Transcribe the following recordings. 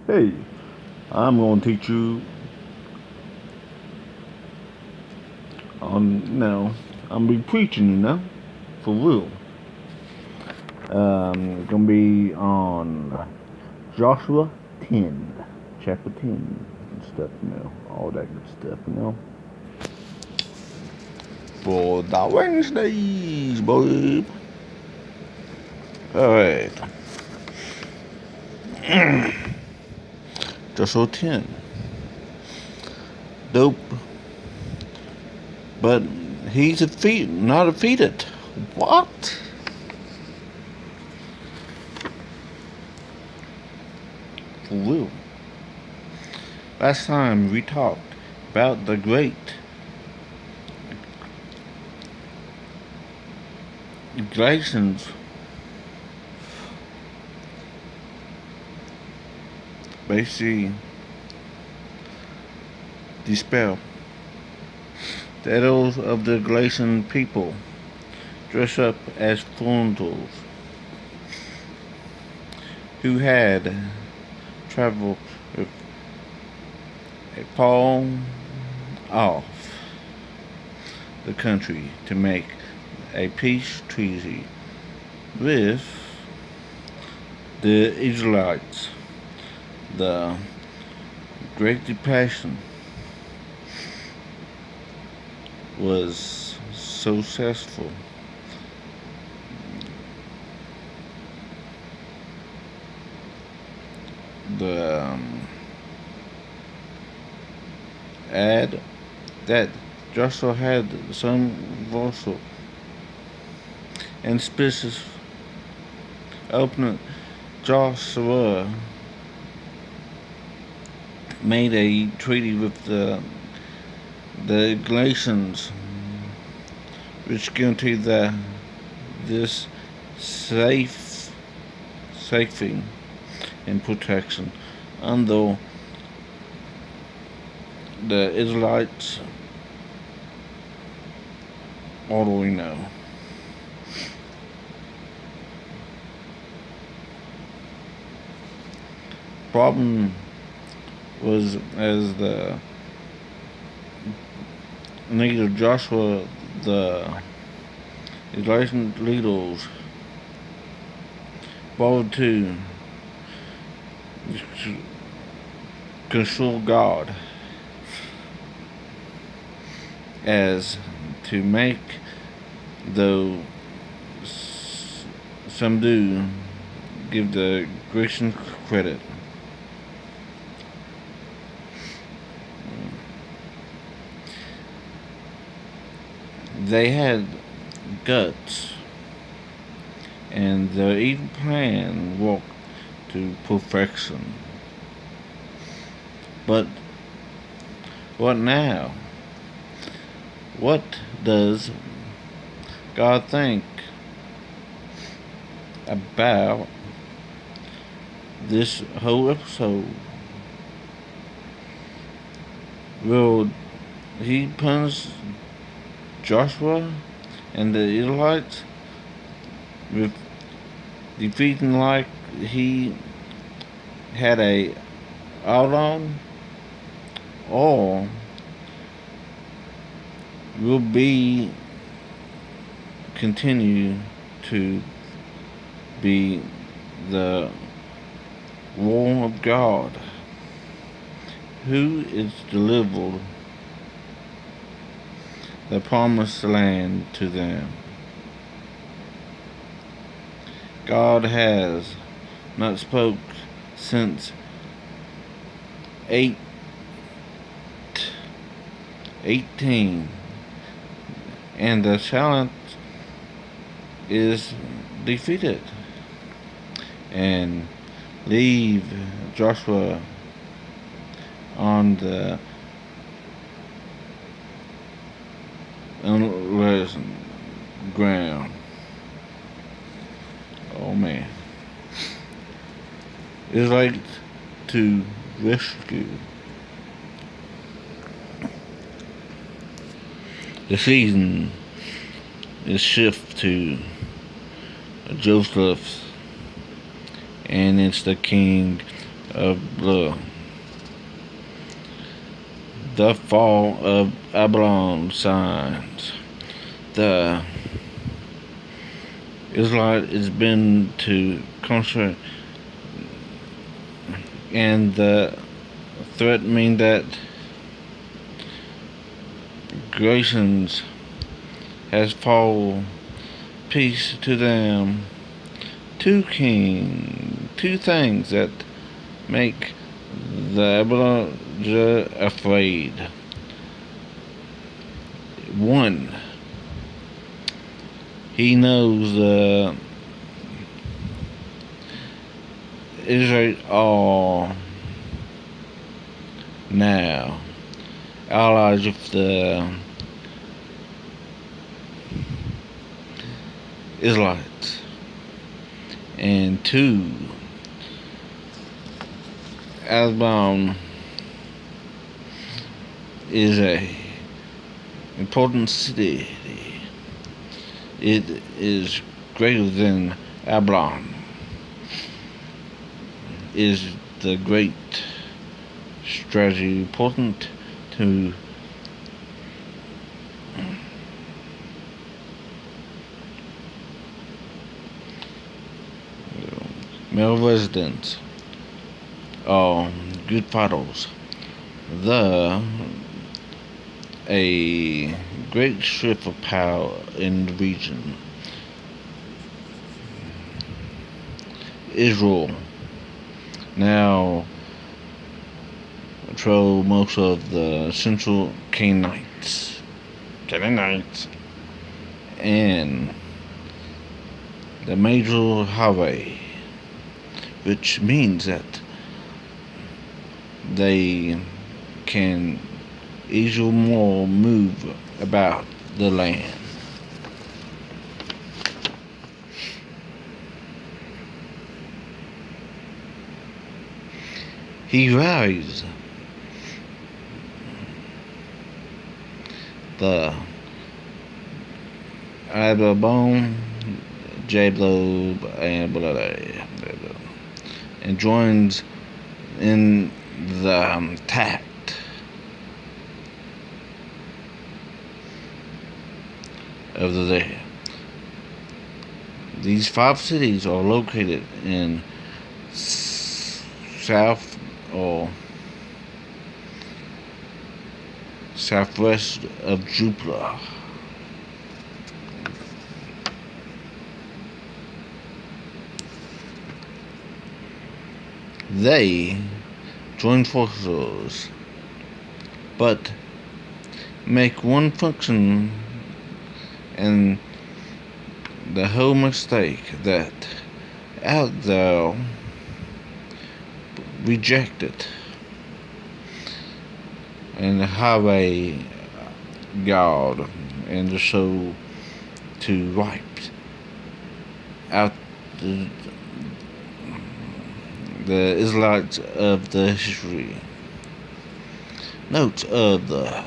Hey, I'm going to teach you on now. I'm gonna be preaching, for real. Gonna be on Joshua 10, chapter 10, and stuff, all that good stuff. For the Wednesdays, babe. All right, Joshua 10. Dope, but he's not defeated. What? For real. Last time we talked about the great Galatians basically dispel the idols of the Galatian people dress up as foreigners who had traveled with Paul off the country to make a peace treaty with the Israelites. The Great Depression was so successful. The ad that Joshua had some vocal and specific opening. Joshua made a treaty with the Galatians, which guaranteed that this safety and protection, although the Israelites, all we know. Problem was as the leader Joshua, the Israeli leaders vowed to consult God as to make, though some do give the Grecian credit. They had guts, and their evil plan walked to perfection. But what now? What does God think about this whole episode? Will he punish Joshua and the Israelites with defeating like he had a out on, or will be continue to be the war of God, who is delivered the promised land to them. God has not spoke since 18, and the challenge is defeated, and leave Joshua on the unrest ground. Oh man. It's like to rescue. The season is shift to Joseph, and it's the king of the fall of Babylon signs. The Israelite has been to concentrate, and the threat mean that Gracians has fall peace to them. Two things that make the Abelijah afraid. One, he knows Israel are now allies of the Israelites. And two, Alabama is a important city. It is greater than Ablon. Is the great strategy important to male residents are good fighters. A great shift of power in the region. Israel now control most of the central Canaanites, and the major highway, which means that they can easily more move about the land. He rallies the Ababon, Jablo, and joins in the attack of the day. These 5 cities are located in south or southwest of Jupiter. They join forces, but make one function and the whole mistake that out there rejected and the highway guard and the soul to wipe out the Israelites of the history. Notes of the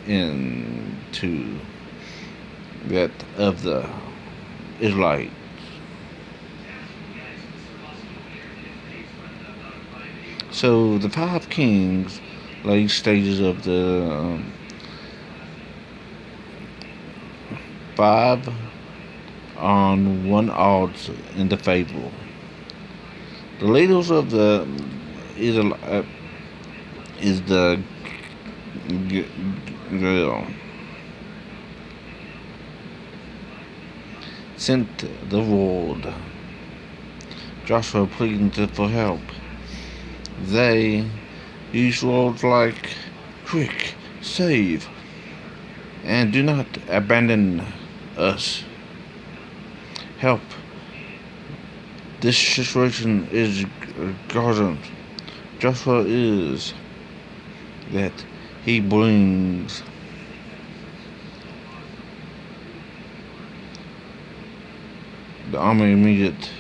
into that of the Israelites. So the 5 kings late stages of the 5 on 1 odds in the fable. The leaders of the is the girl sent the word. Joshua pleading for help. They use words like quick, save, and do not abandon us. Help. This situation is urgent. Joshua is that he brings the army immediate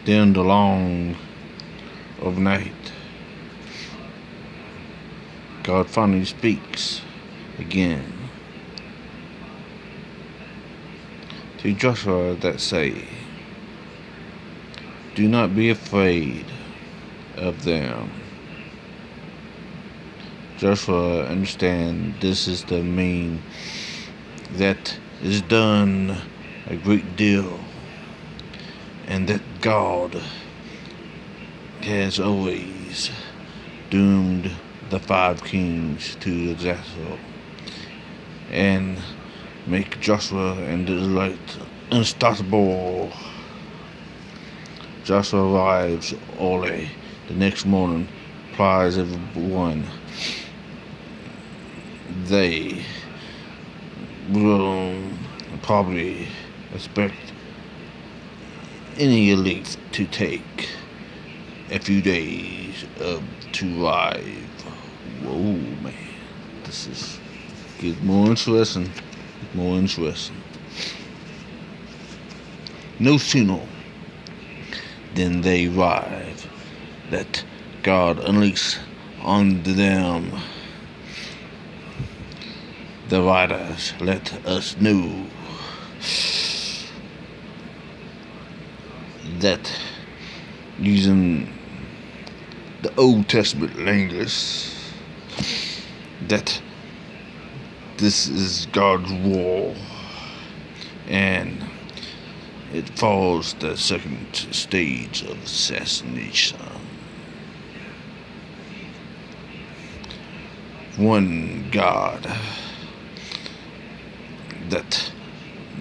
during the long of night. God finally speaks again. to Joshua that say, do not be afraid of them. Joshua understand this is the mean that is done a great deal, and that God has always doomed the 5 kings to disaster, and make Joshua and the Israelites unstoppable. Joshua arrives early the next morning, plies everyone. They will probably expect any elite to take a few days to arrive. Whoa, man. This is getting more interesting. No sooner than they arrive that God unleashes on them. The writers let us know that using the Old Testament language, that this is God's war, and it follows the second stage of assassination. One God that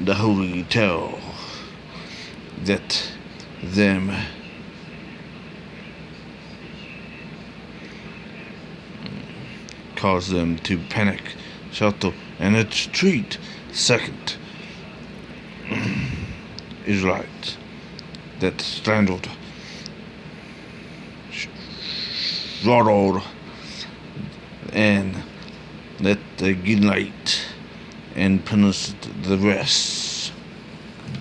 the Holy tell that them cause them to panic, shelter, and retreat. Second, Israelites that strangled, slaughtered, and let the Gilead and punished the rest.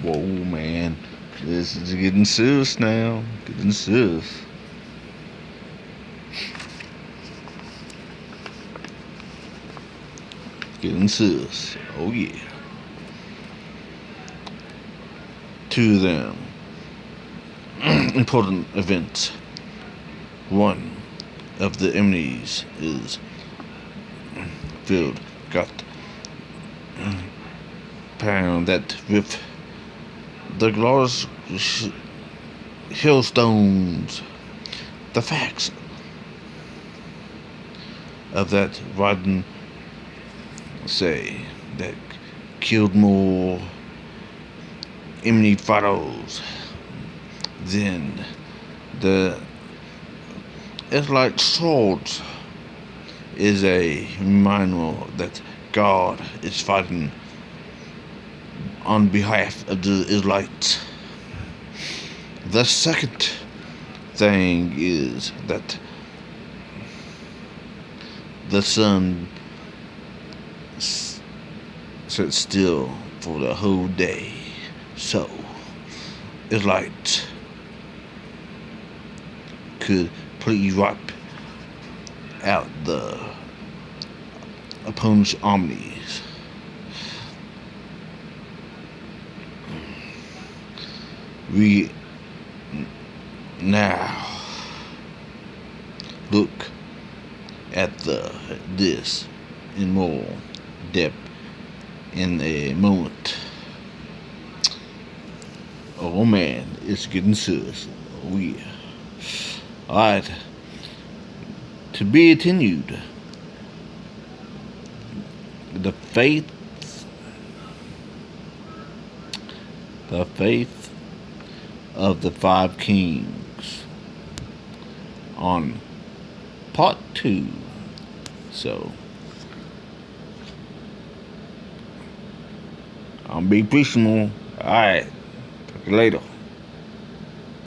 Whoa, man. This is getting serious now. Getting serious. Getting serious. Oh, yeah. To them, important events. One of the enemies is filled, got pound that with the glorious hailstones. The facts of that riding say that killed more enemy fighters than the Israelite swords is a reminder that God is fighting on behalf of the Israelites. The second thing is that the sun sat still for the whole day, so Israelites could please wipe out the opponent's armies. We now look at this in more depth in a moment. Oh man, it's getting serious. Oh yeah. Alright. To be continued. The faith of the 5 kings on part 2. So I'm Big Preaching more. Alright. Talk to you later.